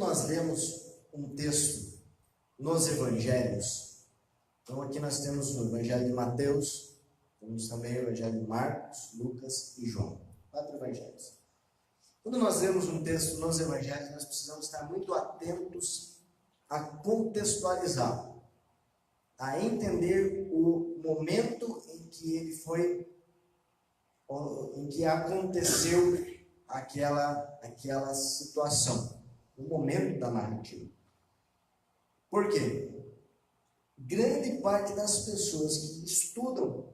nós lemos um texto nos evangelhos, então aqui nós temos o evangelho de Mateus, temos também o evangelho de Marcos, Lucas e João, 4 evangelhos. Quando nós lemos um texto nos evangelhos, nós precisamos estar muito atentos a contextualizá-lo, a entender o momento em que ele foi, em que aconteceu aquela situação, o momento da narrativa. Por quê? Grande parte das pessoas que estudam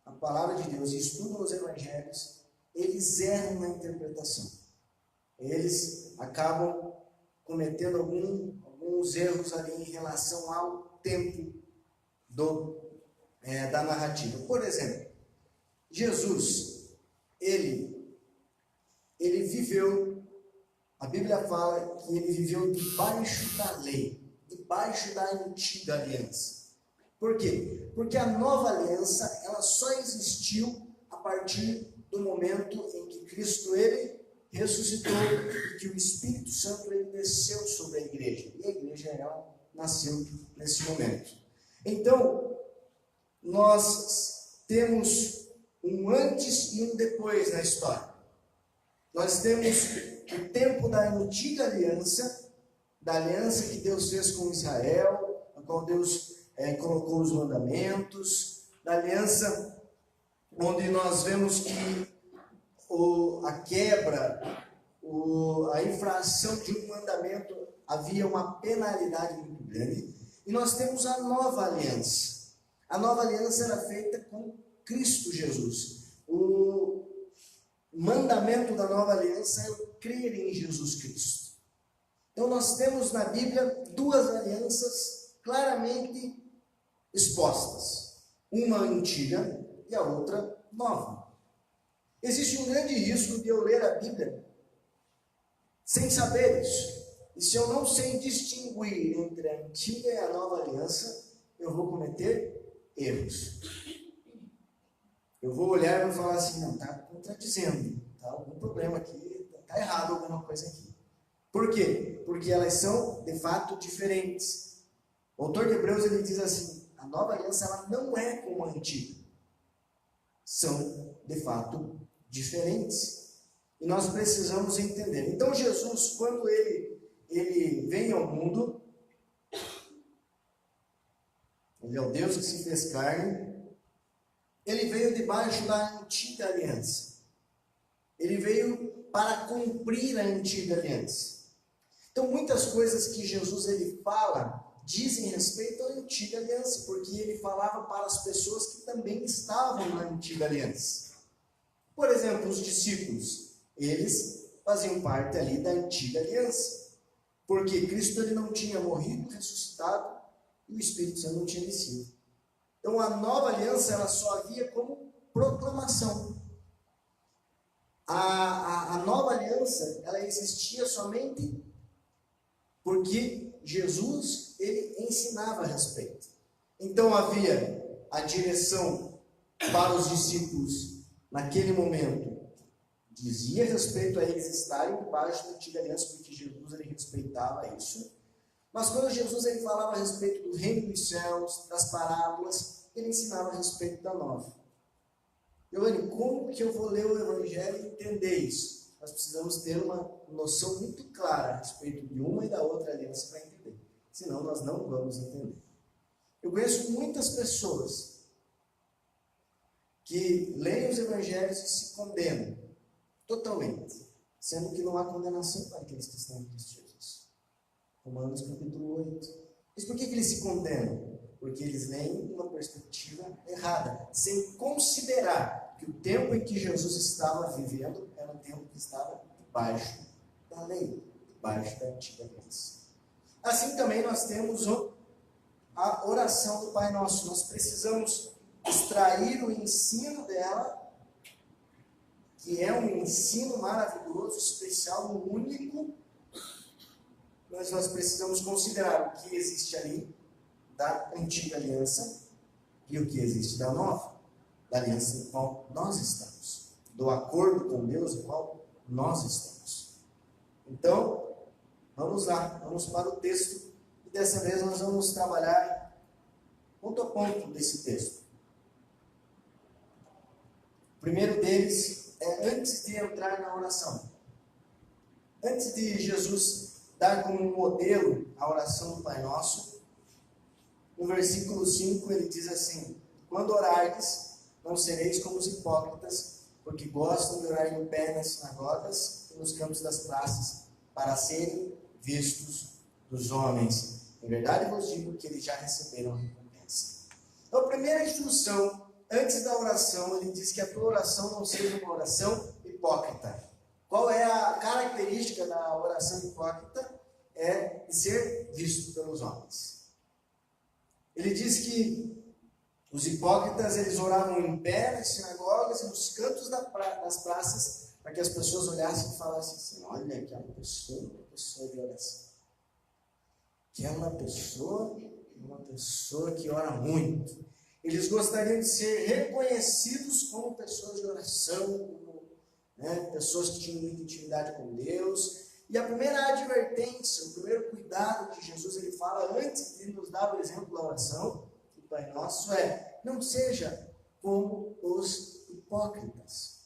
a palavra de Deus e estudam os evangelhos, eles erram na interpretação. Eles acabam cometendo alguns erros ali em relação ao tempo da narrativa. Por exemplo, Jesus, ele viveu, a Bíblia fala que ele viveu debaixo da lei, debaixo da antiga aliança. Por quê? Porque a nova aliança, ela só existiu a partir do momento em que Cristo, ele ressuscitou e que o Espírito Santo, ele desceu sobre a igreja. E a igreja, ela nasceu nesse momento. Então, nós temos um antes e um depois na história. Nós temos o tempo da antiga aliança, da aliança que Deus fez com Israel, a qual Deus colocou os mandamentos, da aliança onde nós vemos que a quebra, a infração de um mandamento, havia uma penalidade muito grande. E nós temos a nova aliança. A nova aliança era feita com Cristo Jesus. O mandamento da nova aliança é o crer em Jesus Cristo. Então nós temos na Bíblia duas alianças claramente expostas. Uma antiga e a outra nova. Existe um grande risco de eu ler a Bíblia sem saber isso. E se eu não sei distinguir entre a antiga e a nova aliança, eu vou cometer erros. Eu vou olhar e vou falar assim, não, está contradizendo, está algum problema aqui, está errado alguma coisa aqui. Por quê? Porque elas são, de fato, diferentes. O autor de Hebreus, ele diz assim, a nova aliança, ela não é como a antiga. São, de fato, diferentes. E nós precisamos entender. Então, Jesus, quando ele vem ao mundo, ele é o Deus que se fez carne, ele veio debaixo da antiga aliança. Ele veio para cumprir a antiga aliança. Então, muitas coisas que Jesus ele fala, dizem respeito à antiga aliança, porque ele falava para as pessoas que também estavam na antiga aliança. Por exemplo, os discípulos, eles faziam parte ali da antiga aliança, porque Cristo ele não tinha morrido, ressuscitado, e o Espírito Santo não tinha descido. Então a nova aliança, ela só havia como proclamação. A nova aliança, ela existia somente porque Jesus, ele ensinava a respeito. Então havia a direção para os discípulos naquele momento, dizia respeito a eles estarem debaixo da antiga aliança, porque Jesus ele respeitava isso. Mas quando Jesus ele falava a respeito do reino dos céus, das parábolas, ele ensinava a respeito da nova. Giovanni, como que eu vou ler o Evangelho e entender isso? Nós precisamos ter uma noção muito clara a respeito de uma e da outra aliança para entender. Senão nós não vamos entender. Eu conheço muitas pessoas que leem os Evangelhos e se condenam totalmente, sendo que não há condenação para aqueles que estão em Cristo Jesus. Romanos capítulo 8. Mas por que eles se condenam? Porque eles leem uma perspectiva errada, sem considerar que o tempo em que Jesus estava vivendo era um tempo que estava debaixo da lei, debaixo da antiga aliança. Assim também nós temos a oração do Pai Nosso. Nós precisamos extrair o ensino dela, que é um ensino maravilhoso, especial, único, mas nós precisamos considerar o que existe ali da antiga aliança e o que existe da nova, da aliança em qual nós estamos, do acordo com Deus em qual nós estamos. Então, Vamos lá, vamos para o texto. E dessa vez nós vamos trabalhar ponto a ponto desse texto. O primeiro deles é antes de entrar na oração. Antes de Jesus dar como modelo a oração do Pai Nosso, no versículo 5 ele diz assim: quando orardes, não sereis como os hipócritas, porque gostam de orar em pé nas sinagogas e nos campos das praças, para serem vistos dos homens. Em verdade vos digo que eles já receberam a recompensa. Então, a primeira instrução, antes da oração, ele diz que a tua oração não seja uma oração hipócrita. Qual é a característica da oração hipócrita? É de ser visto pelos homens. Ele diz que os hipócritas, eles oravam em pé nas sinagogas e nos cantos das praças, para que as pessoas olhassem e falassem assim: olha, aquela pessoa, uma pessoa de oração. Que é uma pessoa que ora muito. Eles gostariam de ser reconhecidos como pessoas de oração, pessoas que tinham muita intimidade com Deus. E a primeira advertência, o primeiro cuidado que Jesus ele fala antes de nos dar o exemplo da oração do Pai Nosso é: não seja como os hipócritas.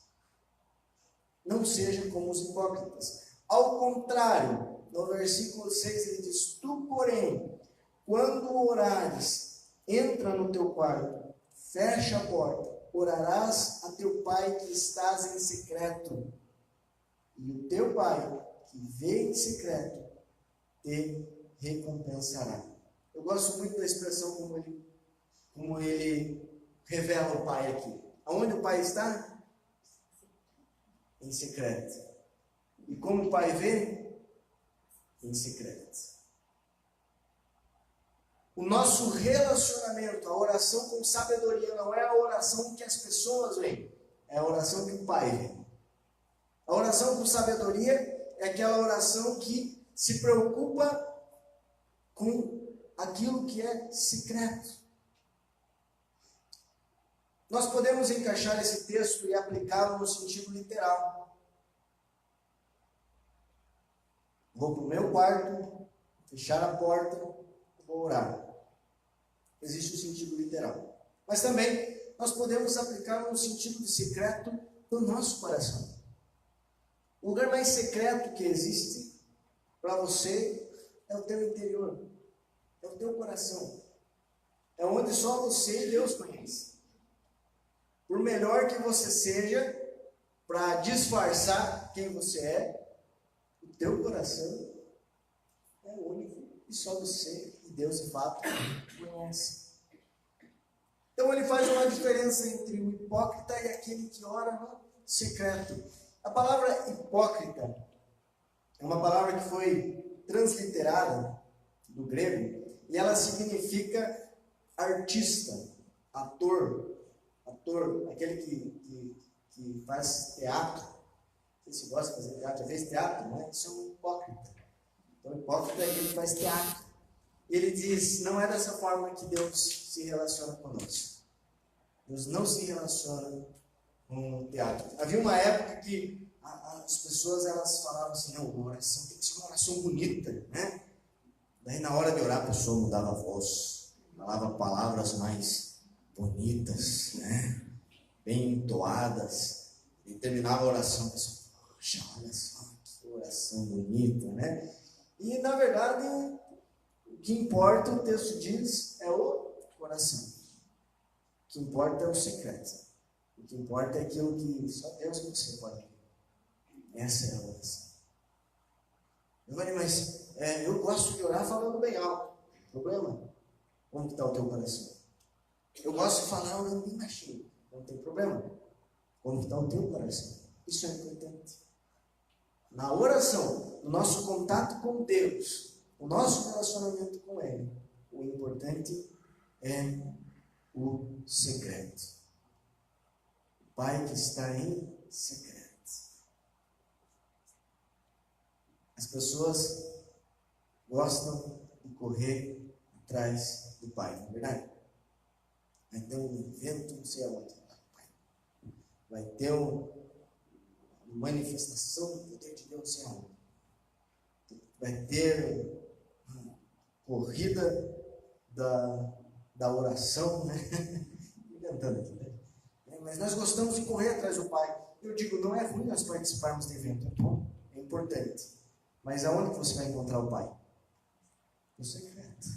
Não seja como os hipócritas. Ao contrário, no versículo 6 ele diz: tu, porém, quando orares, entra no teu quarto, fecha a porta, orarás a teu Pai que estás em secreto, e o teu Pai que vê em secreto te recompensará. Eu gosto muito da expressão como ele revela o Pai aqui. Aonde o Pai está? Em secreto. E como o Pai vê? Em secreto. O nosso relacionamento, a oração com sabedoria, não é a oração que as pessoas veem, é a oração que o Pai vê. A oração com sabedoria é aquela oração que se preocupa com aquilo que é secreto. Nós podemos encaixar esse texto e aplicá-lo no sentido literal. Vou para o meu quarto, fechar a porta, vou orar. Existe o sentido literal. Mas também nós podemos aplicá-lo no sentido de secreto do nosso coração. O lugar mais secreto que existe para você é o teu interior, é o teu coração. É onde só você e Deus conhecem. Por melhor que você seja, para disfarçar quem você é, o teu coração é único e só você e Deus de fato conhece. Então ele faz uma diferença entre o hipócrita e aquele que ora no secreto. A palavra hipócrita é uma palavra que foi transliterada do grego e ela significa artista, ator, aquele que faz teatro. Não sei se gosta de fazer teatro, já fez teatro, não é? Isso é um hipócrita. Então, hipócrita é aquele que faz teatro. E ele diz: não é dessa forma que Deus se relaciona conosco. Deus não se relaciona com o teatro. Havia uma época que as pessoas elas falavam assim: não, uma oração tem que ser uma oração bonita, né? Daí na hora de orar a pessoa mudava a voz, falava palavras mais bonitas, né? Bem entoadas, e terminava a oração, a pessoa: poxa, olha só que oração bonita, né? E na verdade o que importa, o texto diz, é o coração. O que importa é o secreto. O que importa é aquilo que só Deus e você pode ver. Essa é a oração. Mas eu gosto de orar falando bem alto. Não tem problema? Como está o teu coração? Eu gosto de falar orando bem baixinho. Não tem problema? Como está o teu coração? Isso é importante. Na oração, no nosso contato com Deus, o nosso relacionamento com Ele, o importante é o secreto. O Pai que está em secreto. As pessoas gostam de correr atrás do Pai, não é verdade? Vai ter um evento, não sei aonde, vai ter uma manifestação do poder de Deus, não sei aonde. vai ter corrida da oração, né? Inventando aqui, né? Mas nós gostamos de correr atrás do Pai. Eu digo, não é ruim nós participarmos do evento, é bom, é importante. Mas aonde você vai encontrar o Pai? No secreto.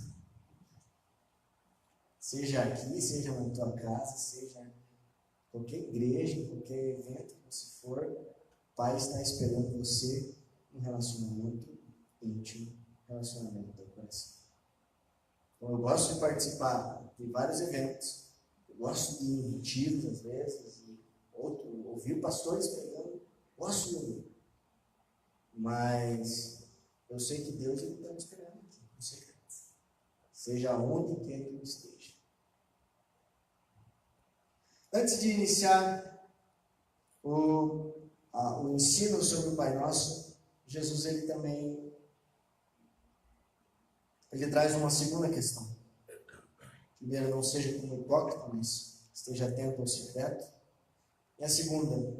Seja aqui, seja na tua casa, seja em qualquer igreja, em qualquer evento que você for, o Pai está esperando você um relacionamento íntimo, relacionamento do coração. Então, eu gosto de participar de vários eventos, eu gosto de ir em retiros às vezes, ouvir pastores pregando, gosto de ouvir. Mas eu sei que Deus está me esperando aqui, no secreto. Seja onde quer que eu esteja. Antes de iniciar o ensino sobre o Pai Nosso, Jesus ele também traz uma segunda questão. Primeiro, não seja como hipócrita, mas esteja atento ao secreto. E a segunda,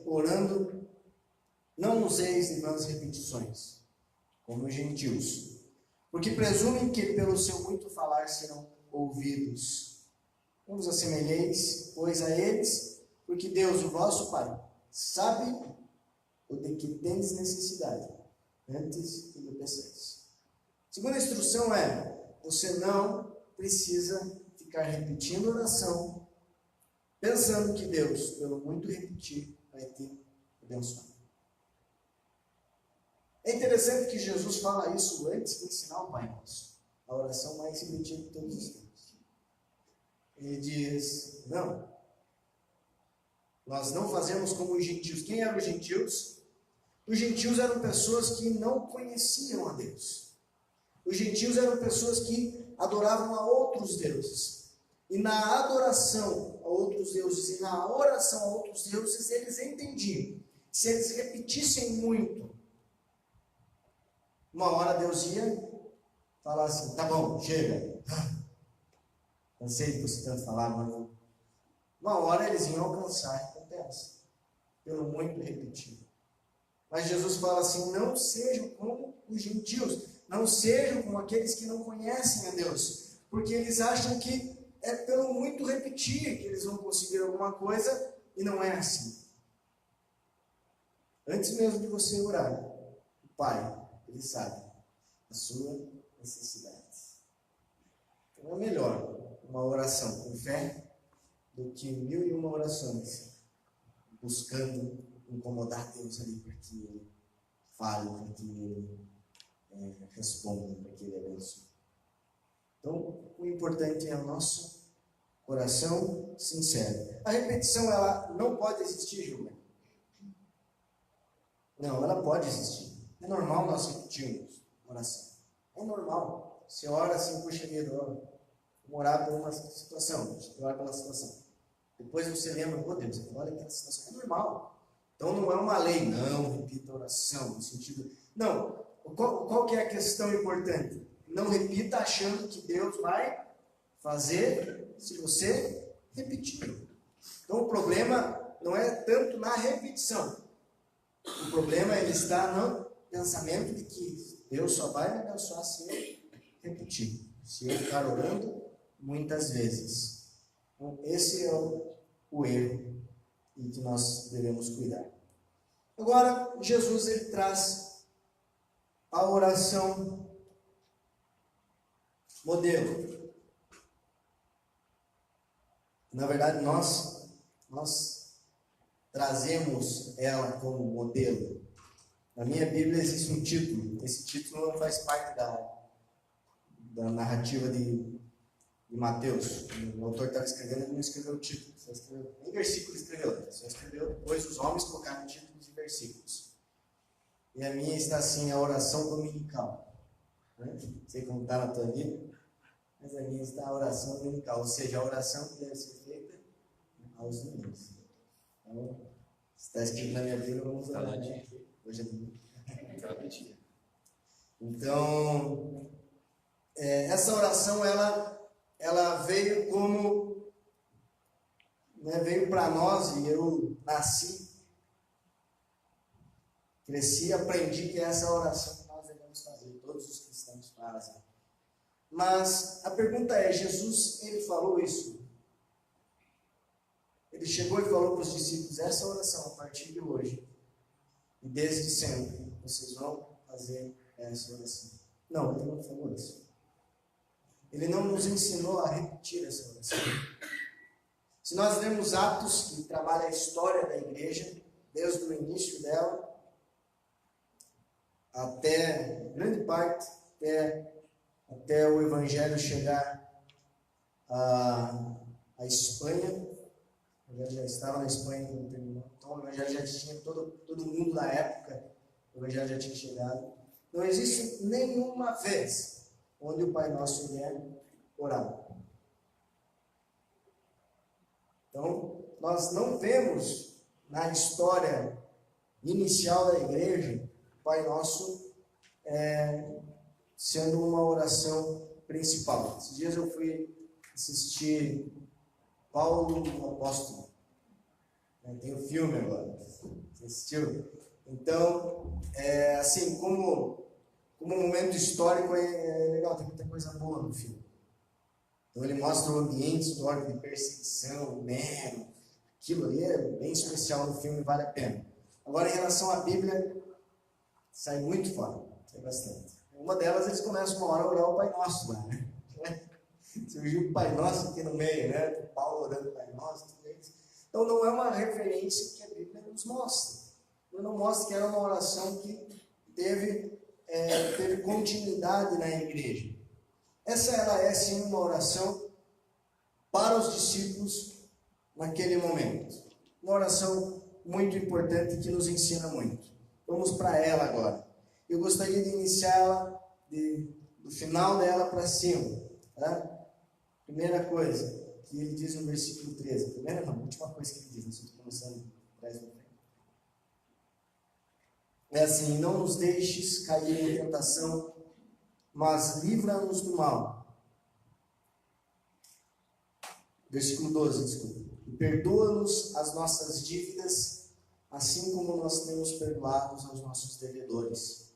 orando, não useis de vãs repetições, como os gentios, porque presumem que pelo seu muito falar serão ouvidos. Não vos assemelheis, pois, a eles, porque Deus, o vosso Pai, sabe o de que tendes necessidade, antes que lhe peçais. Segunda instrução é, você não precisa ficar repetindo oração, pensando que Deus, pelo muito repetir, vai te abençoar. É interessante que Jesus fala isso antes de ensinar o Pai Nosso, a oração mais repetida de todos os tempos. Ele diz, não, nós não fazemos como os gentios. Quem eram os gentios? Os gentios eram pessoas que não conheciam a Deus. Os gentios eram pessoas que adoravam a outros deuses. E na adoração a outros deuses e na oração a outros deuses, eles entendiam. Se eles repetissem muito, uma hora Deus ia falar assim, tá bom, chega. Cansei de você tanto falar, mas uma hora eles iam alcançar a recompensa, pelo muito repetir. Mas Jesus fala assim, não sejam como os gentios, não sejam como aqueles que não conhecem a Deus, porque eles acham que é pelo muito repetir que eles vão conseguir alguma coisa, e não é assim. Antes mesmo de você orar, o Pai, Ele sabe a sua necessidade. Então é melhor uma oração com fé do que 1001 orações buscando incomodar Deus ali para que Ele fale, para que Ele responda, para que Ele abençoe. Então, o importante é o nosso coração sincero. A repetição, ela não pode existir, Gilberto? Não, ela pode existir. É normal nós repetirmos oração. É normal. Você ora assim, puxa vida, vamos orar por uma situação. Você ora pela situação. Depois você lembra, oh Deus, olha aquela situação. É normal. Então não é uma lei, não repita a oração, no sentido... Não. Qual que é a questão importante? Não repita achando que Deus vai fazer se você repetir. Então o problema não é tanto na repetição. O problema ele está no pensamento de que Deus só vai me abençoar se eu repetir. Se eu ficar orando muitas vezes. Então esse é o erro em que nós devemos cuidar. Agora, Jesus ele traz a oração modelo. Na verdade, nós trazemos ela como modelo. Na minha Bíblia existe um título. Esse título não faz parte da narrativa de Mateus. O autor estava escrevendo, ele não escreveu o título. Só escreveu, nem versículo escreveu. Só escreveu depois os homens colocaram títulos de versículos. E a minha está assim, a oração dominical. Não sei como está na tua Bíblia, mas a minha está a oração dominical. Ou seja, a oração que deve ser feita aos domingos. Então, se está escrito na minha Bíblia, vamos orar. Hoje é domingo. Então, essa oração, ela veio como, veio para nós, e eu nasci, cresci e aprendi que essa oração que nós devemos fazer, todos os cristãos fazem. Mas a pergunta é, Jesus, ele falou isso? Ele chegou e falou para os discípulos, essa oração, a partir de hoje, e desde sempre, vocês vão fazer essa oração. Não, ele não falou isso. Ele não nos ensinou a repetir essa oração. Se nós lermos Atos, que trabalha a história da igreja, desde o início dela, até, grande parte, até o Evangelho chegar à Espanha, o Evangelho já estava na Espanha quando terminou, então o Evangelho já tinha, todo mundo da época, o Evangelho já tinha chegado. Não existe nenhuma vez onde o Pai Nosso ele é orado. Então, nós não vemos na história inicial da igreja o Pai Nosso sendo uma oração principal. Esses dias eu fui assistir Paulo o Apóstolo. Tem o filme agora. Você assistiu? Então, assim, como momento histórico é legal, tem muita coisa boa no filme. Então ele mostra o ambiente histórico de perseguição, Nero, aquilo ali é bem especial no filme, vale a pena. Agora, em relação à Bíblia, sai muito fora, sai bastante. Uma delas, eles começam uma hora a orar o Pai Nosso lá, né? Surgiu o Pai Nosso aqui no meio, né? Paulo orando o Pai Nosso, tudo isso. Então não é uma referência que a Bíblia nos mostra. Não mostra que era uma oração que teve continuidade na igreja. Essa ela é sim uma oração para os discípulos naquele momento. Uma oração muito importante que nos ensina muito. Vamos para ela agora. Eu gostaria de iniciá-la do final dela para cima. Tá? Primeira coisa que ele diz no versículo 13. Primeira não, a última coisa que ele diz. Nós estamos começando atrás do frente. É assim, não nos deixes cair em tentação, mas livra-nos do mal. Versículo 12, desculpa. E perdoa-nos as nossas dívidas, assim como nós temos perdoado aos nossos devedores.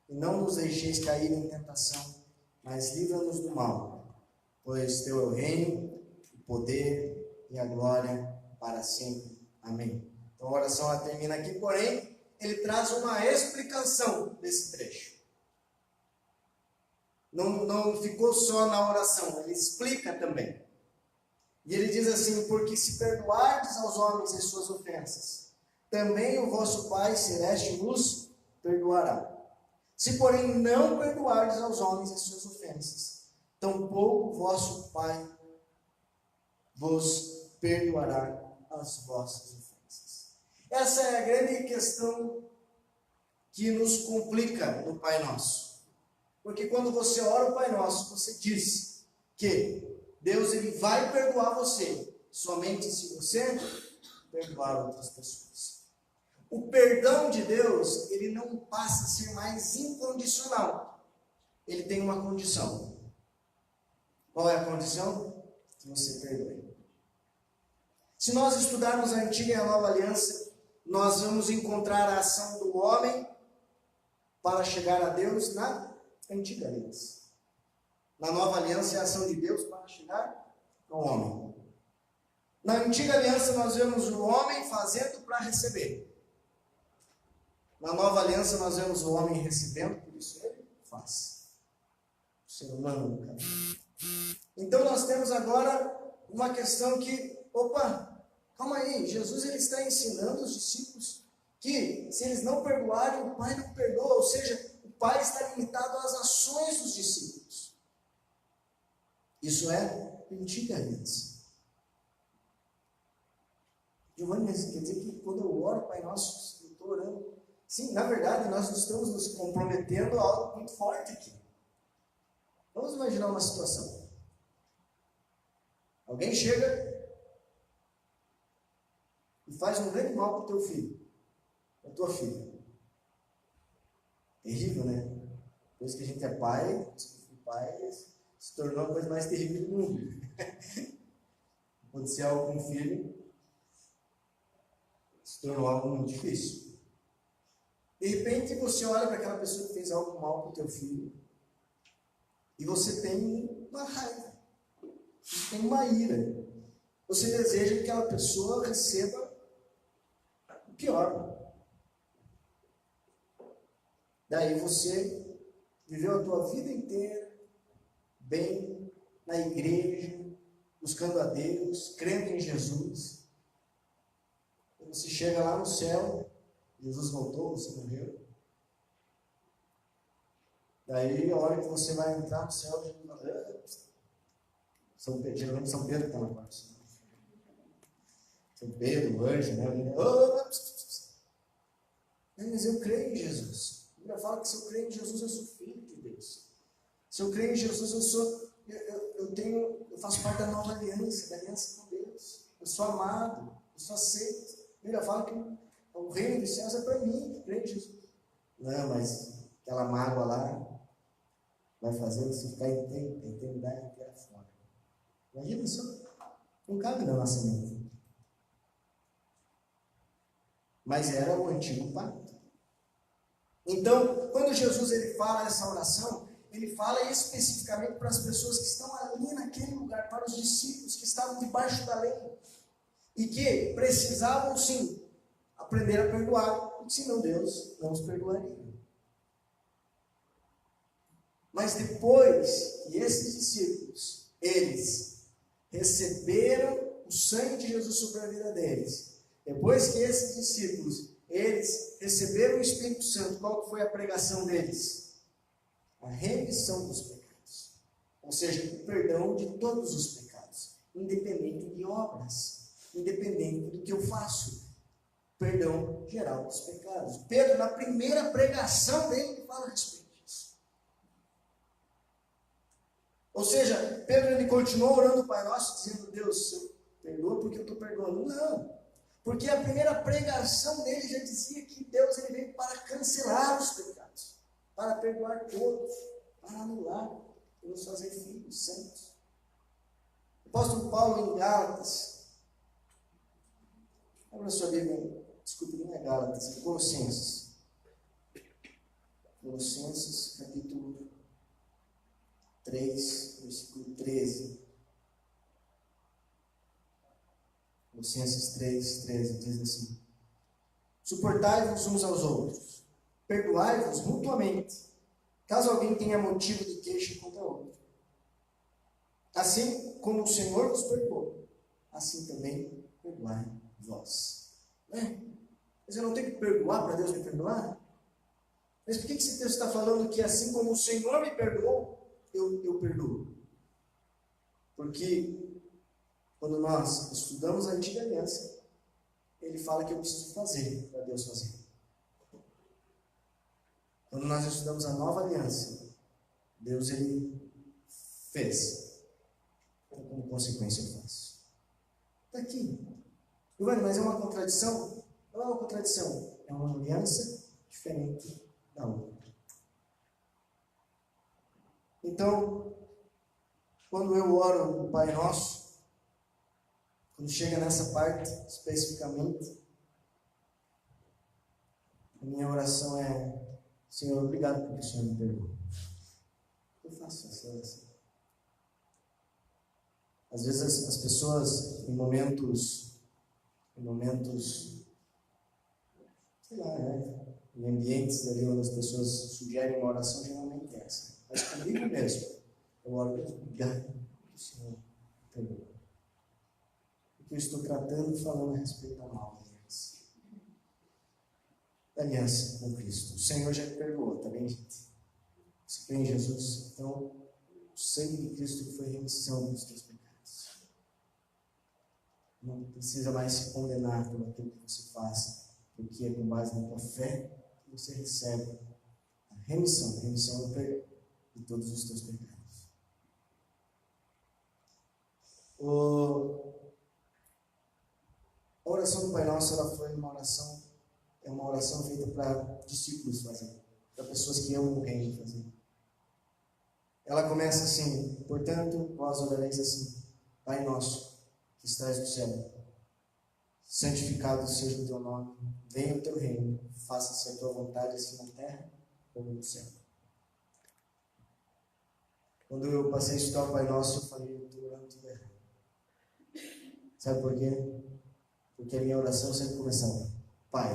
E não nos deixeis cair em tentação, mas livra-nos do mal. Pois teu é o reino, o poder e a glória para sempre. Amém. Então a oração ela termina aqui, porém, ele traz uma explicação desse trecho. Não ficou só na oração, ele explica também. E ele diz assim, porque se perdoardes aos homens as suas ofensas, também o vosso Pai Celeste vos perdoará. Se, porém, não perdoardes aos homens as suas ofensas, tampouco o vosso Pai vos perdoará as vossas ofensas. Essa é a grande questão que nos complica no Pai Nosso. Porque quando você ora o Pai Nosso, você diz que Deus ele vai perdoar você, somente se você perdoar outras pessoas. O perdão de Deus, ele não passa a ser mais incondicional. Ele tem uma condição. Qual é a condição? Que você perdoe. Se nós estudarmos a Antiga e a Nova Aliança, nós vamos encontrar a ação do homem para chegar a Deus na Antiga Aliança. Na Nova Aliança é a ação de Deus para chegar ao homem. Na Antiga Aliança nós vemos o homem fazendo para receber. Na Nova Aliança nós vemos o homem recebendo, por isso ele faz. O ser humano no caso. Então nós temos agora uma questão que, calma aí, Jesus ele está ensinando os discípulos que se eles não perdoarem, o Pai não perdoa, ou seja, o Pai está limitado às ações dos discípulos. Isso é Antiga Aliança. Giovanni, quer dizer que quando eu oro, Pai Nosso, eu estou orando. Sim, na verdade, nós estamos nos comprometendo a algo muito forte aqui. Vamos imaginar uma situação. Alguém chega e faz um grande mal para o teu filho, para a tua filha. Terrível, né? Depois que a gente é pai, se tornou a coisa mais terrível do mundo. Acontecer algo com o filho, se tornou algo muito difícil. De repente você olha para aquela pessoa que fez algo mal para o teu filho e você tem uma raiva, você tem uma ira. Você deseja que aquela pessoa receba o pior. Daí você viveu a tua vida inteira bem na igreja, buscando a Deus, crendo em Jesus. Quando você chega lá no céu, Jesus voltou, você morreu. Daí, a hora que você vai entrar no céu, Jesus fala, geralmente São Pedro está na parte. São Pedro, o anjo, né? Mas eu creio em Jesus. A Bíblia fala que se eu creio em Jesus, eu sou filho de Deus. Se eu creio em Jesus, eu faço parte da nova aliança, da aliança com Deus. Eu sou amado, eu sou aceito. A Bíblia fala que o reino dos céus é para mim, que creio em Jesus. Não, mas aquela mágoa lá vai fazer você ficar a eternidade inteira fora. Imagina isso, não cabe na nossa mente. Mas era o antigo pacto. Então, quando Jesus ele fala essa oração, ele fala especificamente para as pessoas que estão ali naquele lugar, para os discípulos que estavam debaixo da lei e que precisavam sim aprender a perdoar, porque senão Deus não os perdoaria. Mas depois que esses discípulos, eles receberam o sangue de Jesus sobre a vida deles, depois que esses discípulos, eles receberam o Espírito Santo, qual foi a pregação deles? A remissão dos pecados. Ou seja, o perdão de todos os pecados, independente de obras, independente do que eu faço. Perdão geral dos pecados. Pedro, na primeira pregação dele, fala a respeito disso. Ou seja, Pedro ele continuou orando o Pai Nosso, dizendo, Deus, eu perdoa porque eu estou perdoando. Não. Porque a primeira pregação dele já dizia que Deus ele veio para cancelar os pecados, para perdoar todos, para anular, para nos fazer filhos santos. O apóstolo Paulo em Gálatas, abra sua Bíblia, desculpe, não é Gálatas, é Colossenses. Colossenses, capítulo 3, versículo 13. Colossenses 3, 13 diz assim: suportai-vos uns aos outros, perdoai-vos mutuamente, caso alguém tenha motivo de queixa contra outro. Assim como o Senhor vos perdoou, assim também perdoai vós. Mas eu não tenho que perdoar para Deus me perdoar? Mas por que esse texto está falando que assim como o Senhor me perdoou, eu perdoo? Porque quando nós estudamos a antiga aliança, ele fala que eu preciso fazer para Deus fazer. Quando nós estudamos a nova aliança, Deus ele fez. Então, como consequência eu faço. Está aqui. Giovanni, mas é uma contradição? Não é uma contradição. É uma aliança diferente da outra. Então, quando eu oro o Pai Nosso, quando chega nessa parte, especificamente, a minha oração é: Senhor, obrigado porque o Senhor me perdoou. Eu faço essa oração. Às vezes as pessoas, em momentos, sei lá, né? Em ambientes ali onde as pessoas sugerem uma oração, geralmente é essa. Mas comigo mesmo, eu oro: obrigado porque o Senhor me perdoou. Que eu estou tratando e falando a respeito da nova aliança. Da aliança com Cristo. O Senhor já me perdoou, tá bem, gente? Você crê em Jesus? Então, o sangue de Cristo foi remissão dos teus pecados. Não precisa mais se condenar por aquilo que você faz, porque é com base na tua fé que você recebe a remissão do perdão de todos os teus pecados. A oração do Pai Nosso, ela foi uma oração feita para discípulos fazer, para pessoas que amam o reino fazer. Ela começa assim: portanto, vós orareis assim: Pai Nosso, que estás no céu, santificado seja o teu nome, venha o teu reino, faça-se a tua vontade assim na terra como no céu. Quando eu passei a estudar o Pai Nosso, eu falei, eu estou orando tudo errado. Sabe por quê? Porque a minha oração sempre começava, Pai,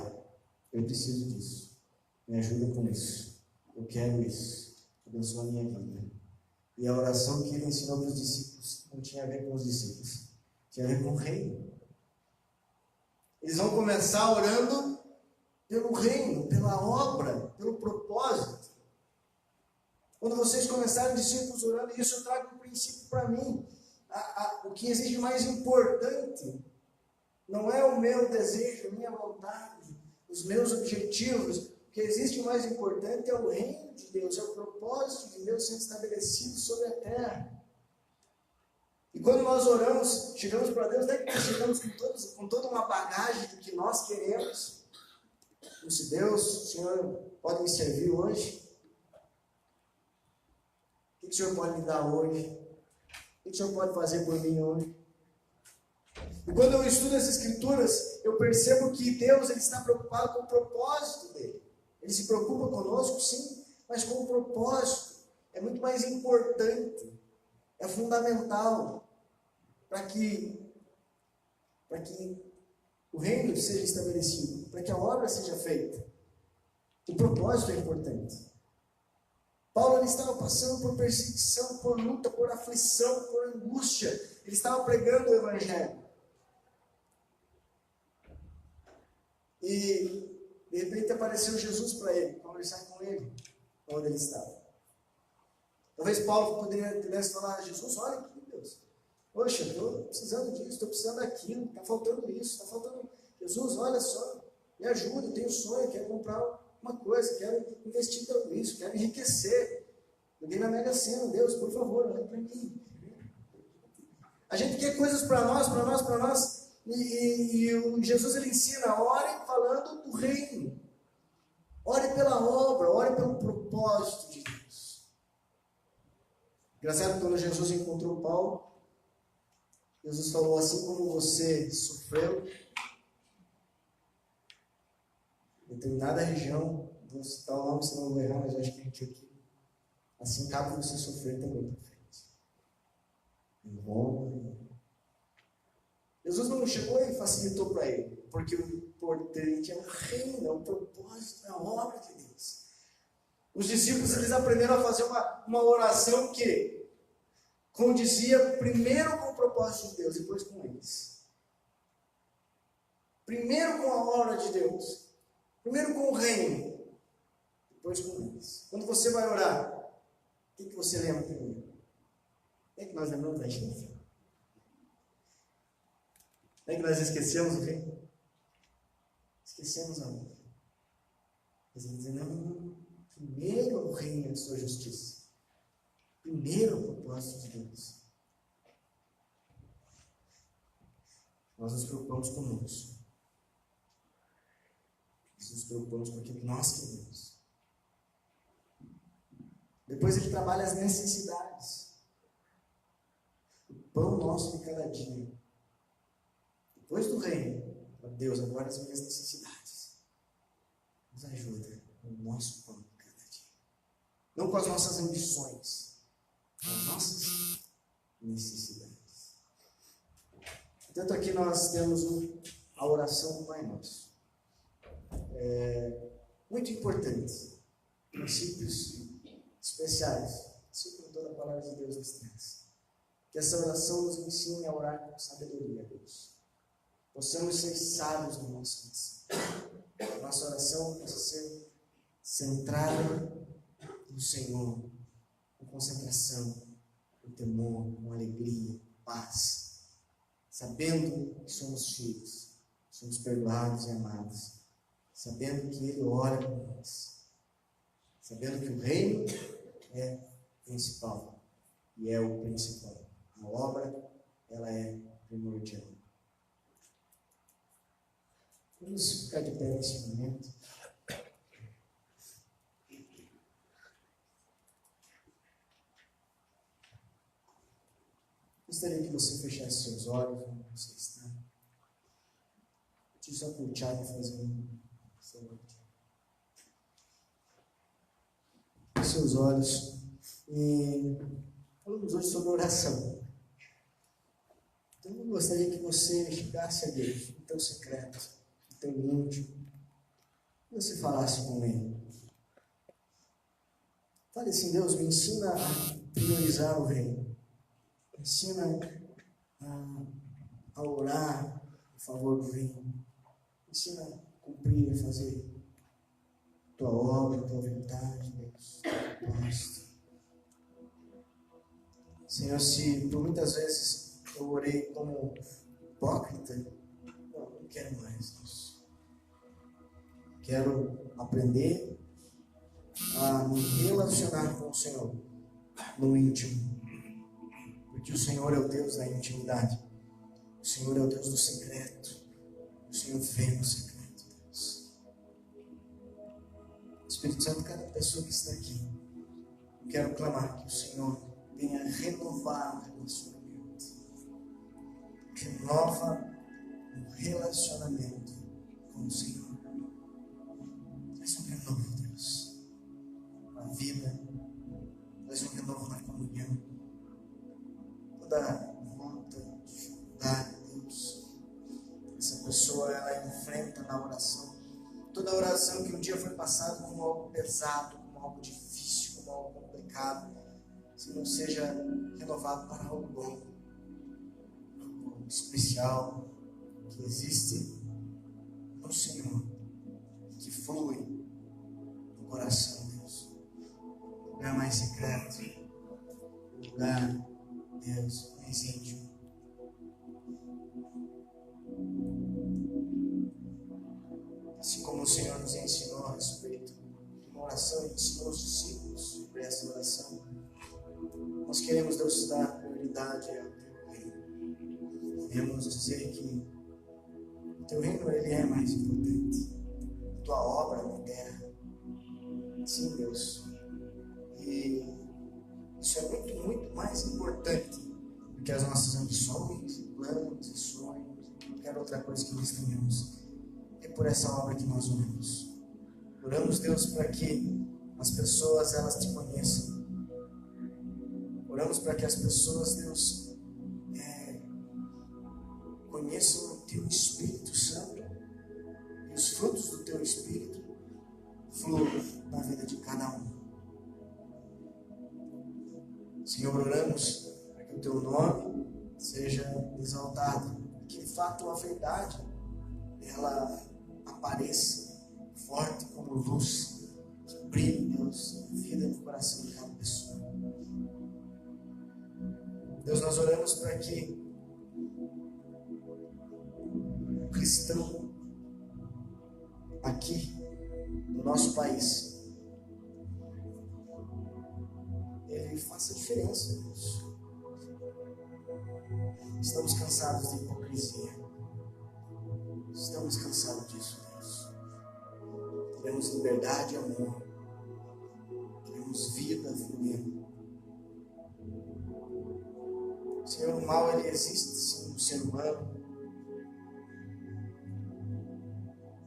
eu preciso disso, me ajuda com isso, eu quero isso, abençoa a minha vida. E a oração que ele ensinou para os discípulos não tinha a ver com os discípulos, tinha a ver com o reino. Eles vão começar orando pelo reino, pela obra, pelo propósito. Quando vocês começarem discípulos orando, isso eu trago um princípio para mim. O que existe mais importante não é o meu desejo, a minha vontade, os meus objetivos. O que existe mais importante é o reino de Deus, é o propósito de Deus sendo estabelecido sobre a terra. E quando nós oramos, chegamos para Deus, não é que nós chegamos com toda uma bagagem do que nós queremos. Como se Deus, o Senhor pode me servir hoje? O que o Senhor pode me dar hoje? O que o Senhor pode fazer por mim hoje? E quando eu estudo as Escrituras, eu percebo que Deus ele está preocupado com o propósito dele. Ele se preocupa conosco, sim, mas com o propósito. É muito mais importante. É fundamental para que o reino seja estabelecido, para que a obra seja feita. O propósito é importante. Paulo ele estava passando por perseguição, por luta, por aflição, por angústia. Ele estava pregando o Evangelho. E de repente apareceu Jesus para ele, conversar com ele, onde ele estava. Talvez Paulo pudesse falar a Jesus, olha aqui, Deus. Poxa, estou precisando disso, estou precisando daquilo, está faltando isso, está faltando... Jesus, olha só, me ajuda, eu tenho um sonho, quero comprar uma coisa, quero investir tudo isso, quero enriquecer. Joguei na Mega Sena, Deus, por favor, olha para mim. A gente quer coisas para nós, e o Jesus ele ensina, ore falando do reino. Ore pela obra, ore pelo propósito de Deus. Engraçado que quando Jesus encontrou Paulo, Jesus falou, assim como você sofreu em determinada região, vou citar o nome, senão eu vou errar, mas acho que a gente aqui, assim cabe você sofrer também para frente. Em Roma. Jesus não chegou e facilitou para ele, porque o importante é o reino, é o propósito, é a obra de Deus. Os discípulos eles aprenderam a fazer uma oração que condizia primeiro com o propósito de Deus, depois com eles. Primeiro com a obra de Deus, primeiro com o reino, depois com eles. Quando você vai orar, o que você lembra primeiro? O que nós lembramos da gente? Não é que nós esquecemos o reino? Esquecemos a obra. Mas ele diz, não, primeiro o reino e a sua justiça. Primeiro o propósito de Deus. Nós nos preocupamos conosco. Nós nos preocupamos com aquilo que nós queremos. Depois ele trabalha as necessidades. O pão nosso de cada dia. Depois do reino, Deus, agora as minhas necessidades. Nos ajuda no nosso pão de cada dia. Não com as nossas ambições, com as nossas necessidades. Portanto, aqui nós temos a oração do Pai Nosso. Muito importante. Princípios especiais. Assim como toda a palavra de Deus nos traz. Que essa oração nos ensine a orar com sabedoria, Deus. Possamos ser sábios no nosso coração. Nossa oração possa ser centrada no Senhor, com concentração, com temor, com alegria, paz, sabendo que somos filhos, somos perdoados e amados, sabendo que Ele ora por nós, sabendo que o reino é principal e é o principal. A obra, ela é primordial. Vamos ficar de pé nesse momento. Gostaria que você fechasse seus olhos onde você está. Deixa só que o Thiago fazer seus olhos. E falamos hoje sobre oração. Então eu gostaria que você chegasse a Deus, no teu secreto, no teu íntimo, e você falasse com Ele. Fale assim: Deus, me ensina a priorizar o reino. Me ensina a orar em favor do reino. Me ensina a cumprir, a fazer tua obra, tua vontade, Deus. Gosto. Senhor, se por muitas vezes eu orei como hipócrita, não quero mais, Deus. Quero aprender a me relacionar com o Senhor no íntimo, porque o Senhor é o Deus da intimidade, o Senhor é o Deus do secreto, o Senhor vê no secreto, Deus. Espírito Santo, cada pessoa que está aqui, eu quero clamar que o Senhor venha renovar o relacionamento, renova o relacionamento com o Senhor. Traz um renovo, Deus, na vida, traz um renovo na comunhão. Toda luta, dificuldade, Deus, essa pessoa ela enfrenta na oração. Toda oração que um dia foi passada como algo pesado, como algo difícil, como algo complicado, se não seja renovado para algo bom, algo especial, que existe no Senhor, que flui no coração, Deus. O lugar mais secreto, o lugar, Deus, mais íntimo. Assim como o Senhor nos ensinou a respeito de uma oração, ensinou os discípulos sobre essa oração, nós queremos, Deus, dar prioridade ao Teu reino. Queremos dizer que o Teu reino ele é mais importante. A Tua obra na terra. Sim, Deus. E isso é muito, muito mais importante do que as nossas ambições, planos e sonhos, e qualquer outra coisa que nós tenhamos. É por essa obra que nós oramos. Oramos, Deus, para que as pessoas elas Te conheçam. Oramos para que as pessoas, Deus, conheçam o Teu Espírito Santo e os frutos do Teu Espírito fluam na vida de cada um. Senhor, oramos para que o Teu nome seja exaltado, que de fato a verdade ela apareça forte como luz, que brilhe, Deus, na vida e no coração de cada pessoa. Deus, nós oramos para que o cristão aqui no nosso país ele faça diferença, Deus. Estamos cansados de hipocrisia. Estamos cansados disso, Deus. Queremos liberdade e amor. Queremos vida fluindo. Senhor, o mal ele existe sim no ser humano,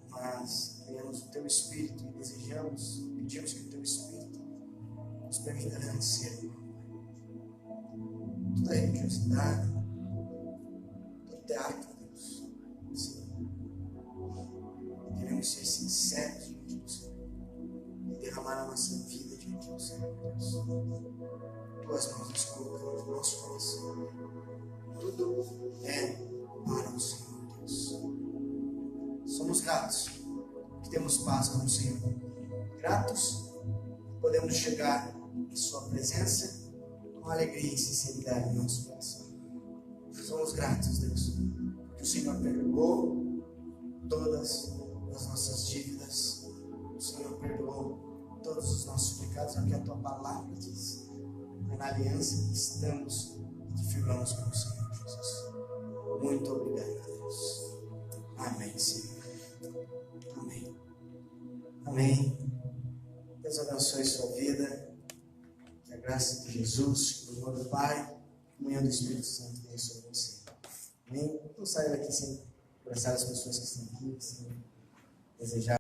mas queremos o Teu Espírito e desejamos, pedimos que o Teu Espírito nos permita vencer toda a religiosidade, todo teatro, Deus. Sim. Queremos ser sinceros diante do Senhor e derramar a nossa vida diante do Senhor, Deus. Tuas mãos nos colocamos no nosso coração. Tudo é para o Senhor, Deus. Somos gratos que temos paz com o Senhor. Gratos podemos chegar em Sua presença com alegria e sinceridade no nosso coração. Somos gratos, Deus, porque o Senhor perdoou todas as nossas dívidas. O Senhor perdoou todos os nossos pecados, é o que a Tua palavra diz. É na aliança que estamos e que firmamos com o Senhor Jesus. Muito obrigado, Deus. Amém, Senhor. Amém. Amém. Deus abençoe sua vida. Que a graça de Jesus, o amor do Pai, a comunhão do Espírito Santo venha sobre você. Amém? Não saia daqui sem orar. abraçar as pessoas que estão aqui, que desejar